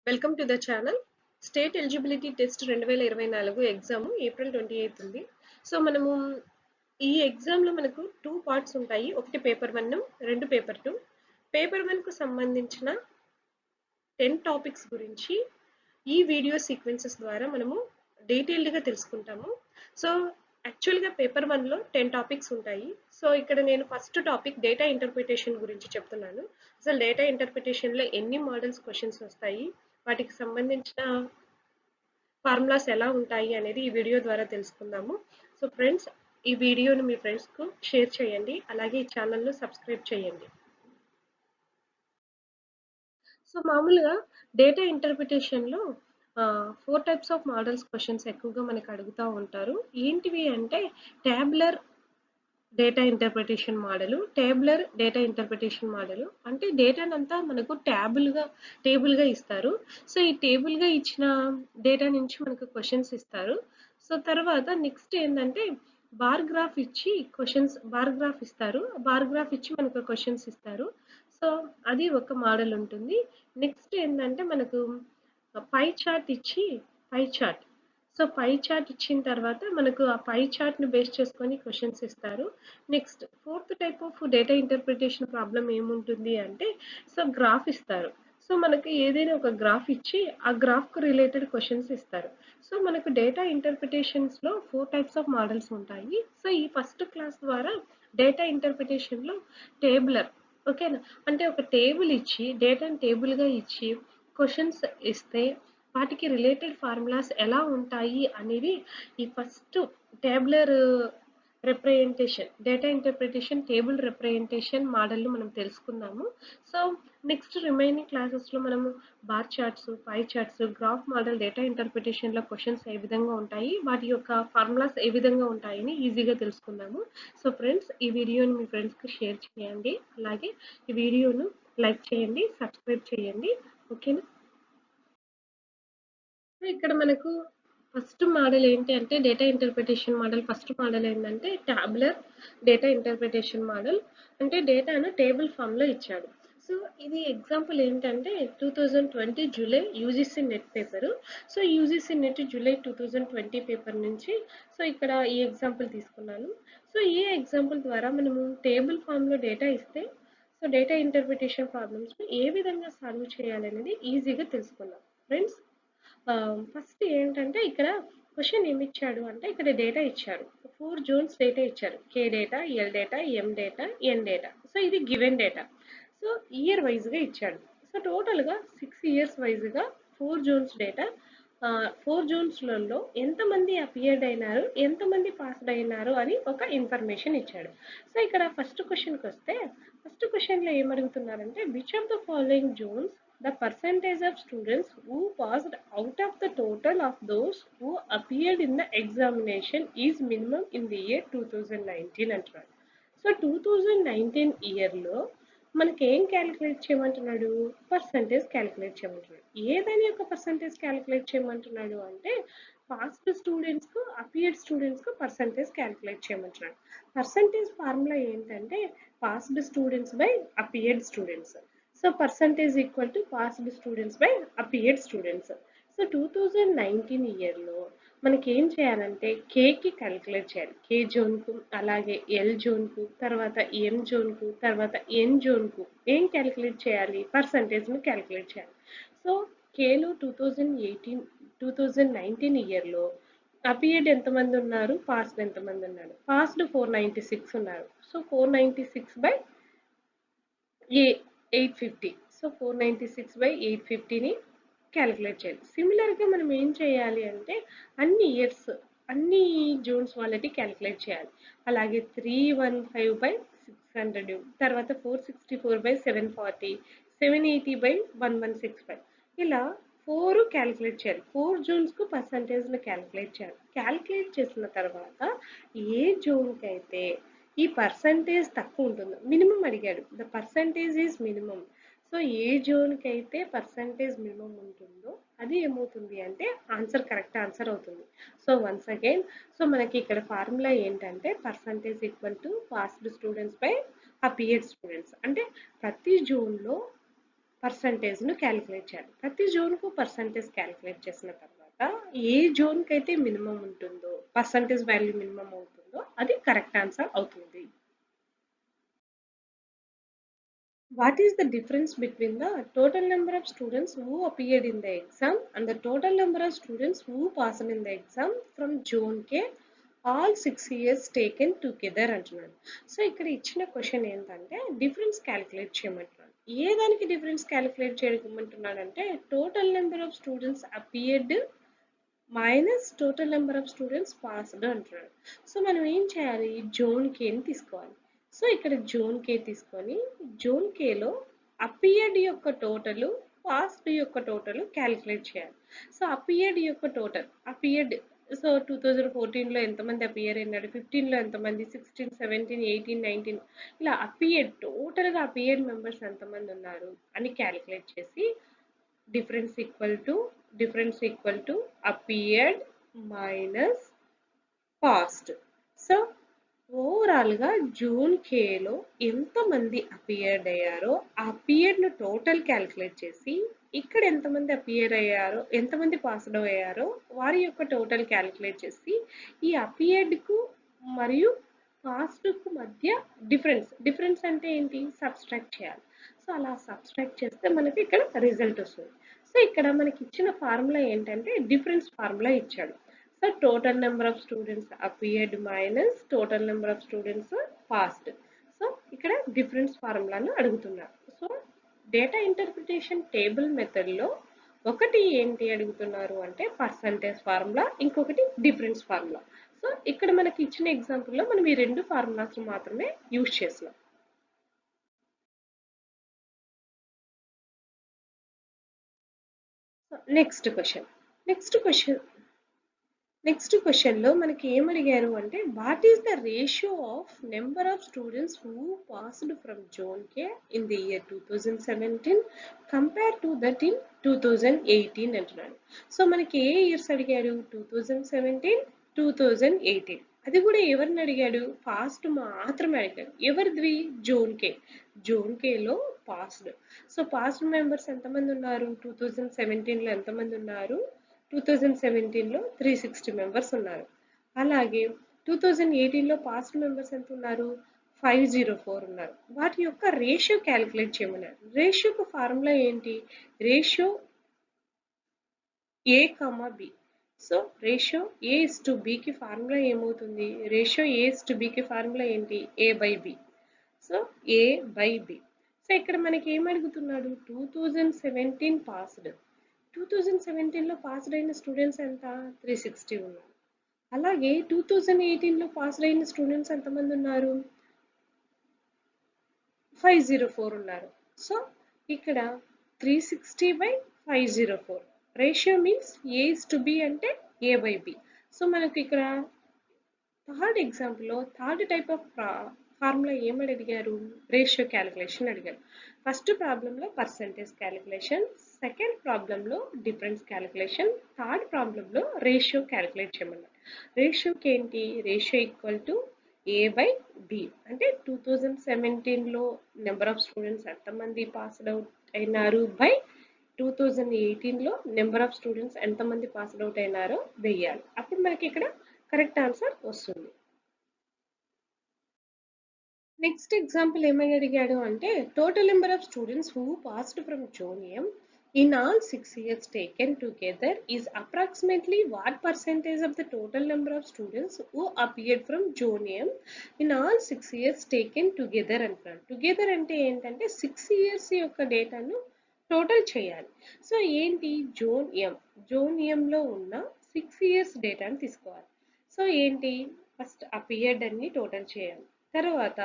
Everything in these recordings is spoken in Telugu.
Welcome to the channel. State eligibility test 2024 exam April 28 ఉంది. సో మనము ఈ ఎగ్జామ్లో మనకు 2 పార్ట్స్ ఉంటాయి. ఒకటి పేపర్ 1, రెండు పేపర్ 2. పేపర్ 1కు సంబంధించిన 10 టాపిక్స్ గురించి ఈ వీడియో సీక్వెన్సెస్ ద్వారా మనము డీటెయిల్డ్గా తెలుసుకుంటాము. సో యాక్చువల్గా పేపర్ 1లో 10 టాపిక్స్ ఉంటాయి. సో ఇక్కడ నేను ఫస్ట్ టాపిక్ డేటా ఇంటర్ప్రిటేషన్ గురించి చెప్తున్నాను. అసలు డేటా ఇంటర్ప్రిటేషన్లో ఎన్ని మోడల్స్ క్వశ్చన్స్ వస్తాయి, వాటికి సంబంధించిన ఫార్ములాస్ ఎలా ఉంటాయి అనేది ఈ వీడియో ద్వారా తెలుసుకుందాము. సో ఫ్రెండ్స్, ఈ వీడియోని మీ ఫ్రెండ్స్కు షేర్ చేయండి, అలాగే ఈ ఛానల్ను సబ్స్క్రైబ్ చేయండి. సో మామూలుగా డేటా ఇంటర్ప్రిటేషన్లో 4 టైప్స్ ఆఫ్ మోడల్స్ క్వశ్చన్స్ ఎక్కువగా మనకు అడుగుతూ ఉంటారు. ఏంటివి అంటే tabular data interpretation model, tabular data interpretation model. అంటే డేటానంతా మనకు టేబుల్గా ఇస్తారు. సో ఈ టేబుల్గా ఇచ్చిన డేటా నుంచి మనకు క్వశ్చన్స్ ఇస్తారు. సో తర్వాత నెక్స్ట్ ఏంటంటే బార్ గ్రాఫ్ ఇచ్చి బార్ గ్రాఫ్ ఇస్తారు. బార్ గ్రాఫ్ ఇచ్చి మనకు క్వశ్చన్స్ ఇస్తారు. సో అది ఒక మోడల్ ఉంటుంది. నెక్స్ట్ ఏంటంటే మనకు పై చార్ట్ ఇచ్చి pie chart so pie chart ఇచ్చిన తర్వాత మనకు ఆ పై చార్ట్ని బేస్ చేసుకొని క్వశ్చన్స్ ఇస్తారు. Next fourth type of data interpretation problem ఏముంటుంది అంటే సో గ్రాఫ్ ఇస్తారు. సో మనకి ఏదైనా ఒక గ్రాఫ్ ఇచ్చి ఆ గ్రాఫ్కు రిలేటెడ్ క్వశ్చన్స్ ఇస్తారు. సో మనకు డేటా ఇంటర్ప్రిటేషన్స్లో 4 టైప్స్ ఆఫ్ మోడల్స్ ఉంటాయి. సో ఈ ఫస్ట్ క్లాస్ ద్వారా డేటా ఇంటర్ప్రిటేషన్లో టేబులర్, ఓకేనా, అంటే ఒక టేబుల్ ఇచ్చి డేటాను టేబుల్గా ఇచ్చి క్వశ్చన్స్ ఇస్తే వాటికి రిలేటెడ్ ఫార్ములాస్ ఎలా ఉంటాయి అనేవి ఈ first tabular data interpretation table representation మోడల్ని మనం తెలుసుకుందాము. సో నెక్స్ట్ రిమైనింగ్ క్లాసెస్లో మనము bar charts, pie charts, graph model data ఇంటర్ప్రిటేషన్లో క్వశ్చన్స్ ఏ విధంగా ఉంటాయి, వాటి యొక్క ఫార్ములాస్ ఏ విధంగా ఉంటాయని ఈజీగా తెలుసుకుందాము. సో ఫ్రెండ్స్, ఈ వీడియోని మీ ఫ్రెండ్స్కి షేర్ చేయండి, అలాగే ఈ వీడియోను లైక్ చేయండి, సబ్స్క్రైబ్ చేయండి, ఓకేనా. ఇక్కడ మనకు ఫస్ట్ మోడల్ ఏంటి అంటే data interpretation model. First model ఏంటంటే టాబులర్ డేటా ఇంటర్ప్రిటేషన్ మోడల్. అంటే డేటాను టేబుల్ ఫామ్లో ఇచ్చాడు. సో ఇది ఎగ్జాంపుల్ ఏంటంటే 2020 July UGC net paper. So UGC net July 2020 paper నుంచి సో ఇక్కడ ఈ ఎగ్జాంపుల్ తీసుకున్నాను. సో ఈ ఎగ్జాంపుల్ ద్వారా మనము టేబుల్ ఫామ్లో డేటా ఇస్తే సో డేటా ఇంటర్ప్రిటేషన్ ప్రాబ్లమ్స్ని ఏ విధంగా సాల్వ్ చేయాలనేది ఈజీగా తెలుసుకుందాం ఫ్రెండ్స్. ఫస్ట్ ఏంటంటే ఇక్కడ క్వశ్చన్ ఏమి ఇచ్చాడు అంటే ఇక్కడ డేటా ఇచ్చారు. 4 జోన్స్ డేటా ఇచ్చారు. కే డేటా, ఎల్ డేటా, ఎం డేటా, ఎన్ డేటా. సో ఇది గివెన్ డేటా. సో ఇయర్ వైజ్గా ఇచ్చాడు. సో టోటల్గా 6 ఇయర్స్ వైజ్గా 4 జోన్స్ డేటా. 4 జోన్స్లలో ఎంతమంది అపియర్డ్ అయినారు, ఎంతమంది పాస్డ్ అయినారు అని ఒక ఇన్ఫర్మేషన్ ఇచ్చాడు. సో ఇక్కడ ఫస్ట్ క్వశ్చన్కి వస్తే ఫస్ట్ క్వశ్చన్లో ఏమడుగుతున్నారంటే which of the following zones the percentage of students who passed out of the total of those who appeared in the examination is minimum in the year 2019 అంటున్నాడు. సో 2019 ఇయర్లో మనకి ఏం క్యాలిక్యులేట్ చేయమంటున్నాడు? పర్సంటేజ్ క్యాలిక్యులేట్ చేయమంటున్నాడు. ఏదైనా ఒక పర్సంటేజ్ క్యాలిక్యులేట్ చేయమంటున్నాడు అంటే పాస్డ్ స్టూడెంట్స్కు, అపియర్డ్ స్టూడెంట్స్కు పర్సంటేజ్ క్యాలిక్యులేట్ చేయమంటున్నాడు. పర్సంటేజ్ ఫార్ములా ఏంటంటే passed students by appeared students. So percentage equal to passed students by appeared students. So 2019 ఇయర్లో మనకి ఏం చేయాలంటే కేకి క్యాలిక్యులేట్ చేయాలి. కే జోన్కు, అలాగే ఎల్ జోన్కు, తర్వాత ఎం జోన్కు, తర్వాత ఎన్ జోన్కు ఏం క్యాలిక్యులేట్ చేయాలి? పర్సంటేజ్ని క్యాలిక్యులేట్ చేయాలి. సో కేలో 2019 ఇయర్లో అపియర్డ్ ఎంతమంది ఉన్నారు, పాస్డ్ ఎంతమంది ఉన్నారు? పాస్డ్ 496 ఉన్నారు. So 496 by 850. సో 496 బై 850ని క్యాలిక్యులేట్ చేయాలి. సిమిలర్గా మనం ఏం చేయాలి అంటే అన్ని జోన్స్ వాళ్ళకి క్యాలిక్యులేట్ చేయాలి. అలాగే 315 బై 600, తర్వాత 464 బై 740, 780 బై 1165 ఇలా 4 క్యాలిక్యులేట్ చేయాలి. 4 జోన్స్కు పర్సంటేజ్ని క్యాలిక్యులేట్ చేయాలి. క్యాలిక్యులేట్ చేసిన తర్వాత ఏ జోన్కి అయితే ఈ పర్సంటేజ్ తక్కువ ఉంటుందో, మినిమం అడిగాడు, the percentage is minimum. So ఏ జోన్కి అయితే పర్సంటేజ్ మినిమం ఉంటుందో అది ఏమవుతుంది అంటే కరెక్ట్ ఆన్సర్ అవుతుంది. సో వన్స్ అగైన్, సో మనకి ఇక్కడ ఫార్ములా ఏంటంటే percentage equal to passed students by appeared students. అంటే ప్రతి జోన్లో పర్సంటేజ్ను క్యాలిక్యులేట్ చేయాలి. ప్రతి జోన్కు పర్సంటేజ్ క్యాలిక్యులేట్ చేసిన తర్వాత ఏ జోన్కి అయితే మినిమం ఉంటుందో పర్సంటేజ్ వాల్యూ మినిమం అవుతుందో అది కరెక్ట్ ఆన్సర్ అవుతుంది. What is the difference between the total number of students who appeared in the exam and the total number of students who passed in the exam from Zone K all 6 years taken together అంటున్నాడు. సో ఇక్కడ ఇచ్చిన క్వశ్చన్ ఏంటంటే డిఫరెన్స్ క్యాలిక్యులేట్ చేయమంటున్నాడు. ఏ దానికి డిఫరెన్స్ క్యాలిక్యులేట్ చేయమంటున్నాడంటే total number of students appeared minus total number of students passed అంటున్నాడు. సో మనం ఏం చేయాలి, జోన్ కేని తీసుకోవాలి. సో ఇక్కడ జోన్ కే తీసుకొని జోన్ కేలో అపియర్డ్ యొక్క టోటల్ పాస్డ్ యొక్క టోటల్ క్యాలిక్యులేట్ చేయాలి. సో అపియర్డ్ యొక్క టోటల్ అపియర్డ్ సో 2014లో ఎంతమంది అపియర్ అయినాడు, 15లో ఎంతమంది, 16, 17, 18, 19 ఇలా అపియర్డ్ టోటల్గా అపియర్డ్ మెంబర్స్ ఎంతమంది ఉన్నారు అని క్యాలిక్యులేట్ చేసి difference equal to appeared minus passed. So ఓవరాల్గా జూన్ కేలో ఎంతమంది అపియర్డ్ అయ్యారో ఆ అపియర్డ్ను టోటల్ క్యాలిక్యులేట్ చేసి ఇక్కడ ఎంతమంది అపియర్ అయ్యారో ఎంతమంది పాస్డ్ అయ్యారో వారి యొక్క టోటల్ క్యాలిక్యులేట్ చేసి ఈ అపియర్డ్కు మరియు పాస్డ్కు మధ్య డిఫరెన్స్ అంటే ఏంటి, సబ్స్ట్రాక్ట్ చేయాలి. సో అలా సబ్స్ట్రాక్ట్ చేస్తే మనకి ఇక్కడ రిజల్ట్ వస్తుంది. సో ఇక్కడ మనకి ఇచ్చిన ఫార్ములా ఏంటంటే డిఫరెన్స్ ఫార్ములా ఇచ్చాడు. So total number of students appeared minus total number of students passed. So ఇక్కడ డిఫరెన్స్ ఫార్ములాను అడుగుతున్నారు. సో డేటా ఇంటర్ప్రిటేషన్ టేబుల్ మెథడ్లో ఒకటి ఏంటి అడుగుతున్నారు అంటే పర్సంటేజ్ ఫార్ములా, ఇంకొకటి డిఫరెన్స్ ఫార్ములా. సో ఇక్కడ మనకి ఇచ్చిన ఎగ్జాంపుల్లో మనం ఈ రెండు ఫార్ములాస్ మాత్రమే యూజ్ చేసినాం. నెక్స్ట్ క్వశ్చన్లో మనకి ఏమడిగారు అంటే what is the ratio of number of students who passed from zone K in the year 2017 compare to that in 2018 అంటున్నాడు. సో మనకి ఏ ఇయర్స్ అడిగాడు, 2017, 2018. అది కూడా ఎవరిని అడిగాడు, పాస్డ్ మాత్రమే అడిగాడు. ఎవరిది, zone Khelo passed. So passed members ఎంతమంది ఉన్నారు, 2017లో ఎంతమంది ఉన్నారు, 2017లో 360 మెంబర్స్ ఉన్నారు. అలాగే 2018లో పాస్డ్ మెంబర్స్ ఎంత ఉన్నారు, 504 ఉన్నారు. వాటి యొక్క రేషియో క్యాలిక్యులేట్ చేయమన్నారు. రేషియోకు ఫార్ములా ఏంటి, ratio A comma B. So ratio A/Bకి ఫార్ములా ఏమవుతుంది, రేషియో A/Bకి ఫార్ములా ఏంటి, A/B. So A/B. సో ఇక్కడ మనకి ఏమడుగుతున్నాడు, 2017 పాస్డ్. 2017లో పాస్డ్ అయిన స్టూడెంట్స్ ఎంత, 360 ఉన్నారు. అలాగే 2018లో పాస్డ్ అయిన స్టూడెంట్స్ ఎంతమంది ఉన్నారు, 504 ఉన్నారు. సో ఇక్కడ 360/504 రేషియో మీన్స్ A/B అంటే A/B. సో మనకి ఇక్కడ థర్డ్ ఎగ్జాంపుల్లో థర్డ్ టైప్ ఆఫ్ ఫార్ములా ఏమని అడిగారు, రేషియో క్యాలిక్యులేషన్ అడిగారు. ఫస్ట్ ప్రాబ్లంలో పర్సంటేజ్ క్యాలిక్యులేషన్, సెకండ్ ప్రాబ్లంలో డిఫరెన్స్ క్యాలిక్యులేషన్, థర్డ్ ప్రాబ్లంలో రేషియో క్యాలిక్యులేట్ చేయమన్నారు. రేషియోకి ఏంటి, రేషియో ఈక్వల్ టు A/B. అంటే 2017లో నెంబర్ ఆఫ్ స్టూడెంట్స్ ఎంతమంది పాస్డ్ అవుట్ అయినారు బై 2018లో నెంబర్ ఆఫ్ స్టూడెంట్స్ ఎంతమంది పాస్డ్ అవుట్ అయినారో వెయ్యాలి. అప్పుడు మనకి ఇక్కడ కరెక్ట్ ఆన్సర్ వస్తుంది. నెక్స్ట్ ఎగ్జాంపుల్ ఏమని అడిగాడు అంటే total number of students who passed from జోనియం in all 6 years taken together is approximately what percentage of the total number of students who appeared from jonium in all 6 years taken together అంటారు. టుగెదర్ అంటే ఏంటంటే 6 years యొక్క డేటాను టోటల్ చేయాలి. సో ఏంటి, జోనియంలో ఉన్న 6 years డేటాను తీసుకోవాలి. సో ఏంటి, ఫస్ట్ అపియర్డ్ అన్ని టోటల్ చేయాలి, తర్వాత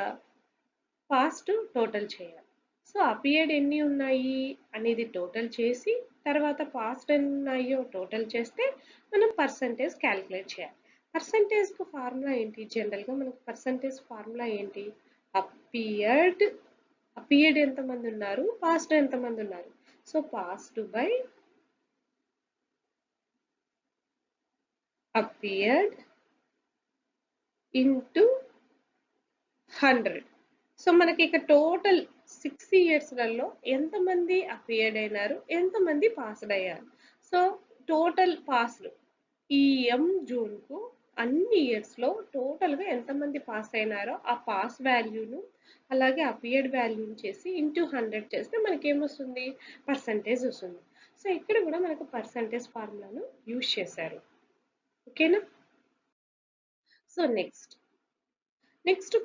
పాస్ట్ టోటల్ చేయాలి. సో అపియర్డ్ ఎన్ని ఉన్నాయి అనేది టోటల్ చేసి తర్వాత పాస్ట్ ఎన్ని ఉన్నాయో టోటల్ చేస్తే మనం పర్సంటేజ్ క్యాలిక్యులేట్ చేయాలి. పర్సంటేజ్కు ఫార్ములా ఏంటి, జనరల్గా మనకు పర్సంటేజ్ ఫార్ములా ఏంటి, అపియర్డ్ ఎంతమంది ఉన్నారు, పాస్ట్ ఎంతమంది ఉన్నారు. So past by appeared into 100. So మనకి ఇక టోటల్ 6 ఇయర్స్‌లలో ఎంతమంది అపియర్డ్ అయినారు, ఎంతమంది పాస్డ్ అయ్యారు. సో టోటల్ పాస్డ్ ఈ జూన్‌కు అన్ని ఇయర్స్‌లో టోటల్‌గా ఎంతమంది పాస్ అయినారో ఆ పాస్ వాల్యూను అలాగే అపియర్డ్ వాల్యూని చేసి ఇంటూ 100 చేస్తే మనకేమొస్తుంది, పర్సంటేజ్ వస్తుంది. సో ఇక్కడ కూడా మనకు పర్సంటేజ్ ఫార్ములాను యూజ్ చేశారు. ఓకేనా. సో నెక్స్ట్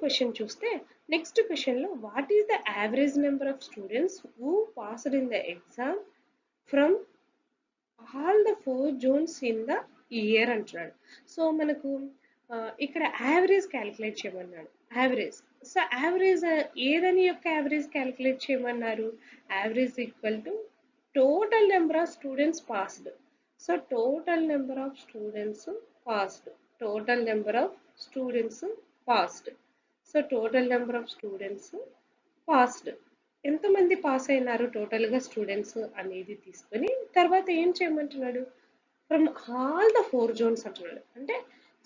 క్వశ్చన్ చూస్తే, నెక్స్ట్ క్వశ్చన్లో what is the average number of students who passed in the exam from all the 4 Jones in the year అంటున్నాడు. సో మనకు ఇక్కడ యావరేజ్ క్యాలిక్యులేట్ చేయమన్నాడు. యావరేజ్. సో యావరేజ్ ఏదని యొక్క యావరేజ్ క్యాలిక్యులేట్ చేయమన్నారు. Average equal to total number of students passed. So total number of students passed. Total number of students passed. So total number of students passed. ఎంతమంది పాస్ అయినారు టోటల్గా స్టూడెంట్స్ అనేది తీసుకొని తర్వాత ఏం చేయమంటున్నాడు, ఫ్రమ్ ఆల్ ద 4 జోన్స్ అంటున్నాడు. అంటే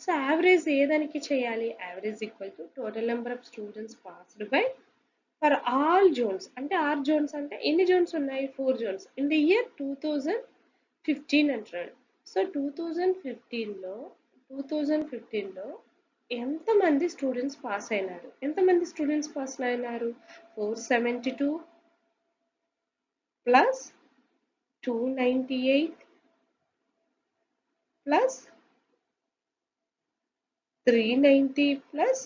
సో యావరేజ్ ఏదానికి చేయాలి, average equal to total number of students passed by for all zones. అంటే ఆర్ జోన్స్ అంటే ఎన్ని జోన్స్ ఉన్నాయి, 4 జోన్స్ ఇన్ ది ఇయర్ 2015 అంటున్నాడు. సో 2015లో ఎంతమంది స్టూడెంట్స్ పాస్ అయినారు, ఎంతమంది స్టూడెంట్స్ పాస్ అయినారు, 472 plus 298 plus 390 plus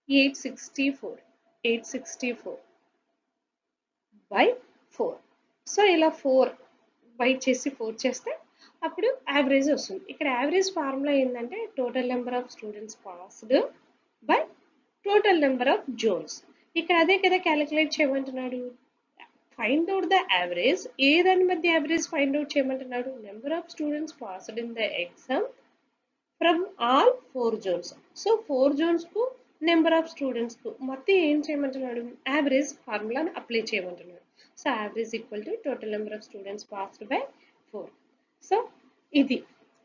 864 by 4. So ఇలా 4 బై చేసి 4 చేస్తే అప్పుడు యావరేజ్ వస్తుంది. ఇక్కడ యావరేజ్ ఫార్ములా ఏంటంటే total number of students passed by total number of zones. ఇక్కడ అదే కదా క్యాలిక్యులేట్ చేయమంటున్నాడు. ఫైండ్ అవుట్ ద యావరేజ్, ఏ దాని మధ్య యావరేజ్ ఫైండ్ అవుట్ చేయమంటున్నాడు, number of students passed in the exam from all 4 zones. So 4 జోన్స్కు నెంబర్ ఆఫ్ స్టూడెంట్స్కు మొత్తం ఏం చేయమంటున్నాడు, యావరేజ్ ఫార్ములాను అప్లై చేయమంటున్నాడు. So average equal to total number of students passed by 4. So ఇది.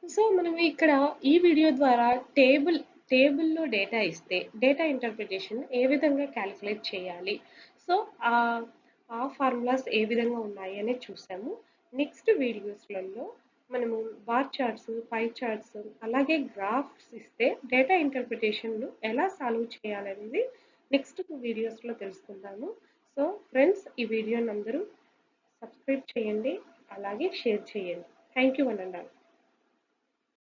సో మనం ఇక్కడ ఈ వీడియో ద్వారా టేబుల్లో డేటా ఇస్తే డేటా ఇంటర్ప్రిటేషన్ ఏ విధంగా క్యాలిక్యులేట్ చేయాలి, సో ఆ ఫార్ములాస్ ఏ విధంగా ఉన్నాయి అనేది చూసాము. నెక్స్ట్ వీడియోస్లలో మనము బార్ చార్ట్స్, పై చార్ట్స్ అలాగే గ్రాఫ్స్ ఇస్తే డేటా ఇంటర్ప్రిటేషన్ను ఎలా సాల్వ్ చేయాలనేది నెక్స్ట్ వీడియోస్లో తెలుసుకుందాము. సో ఫ్రెండ్స్, ఈ వీడియోని అందరూ సబ్స్క్రైబ్ చేయండి అలాగే షేర్ చేయండి. Thank you one and all.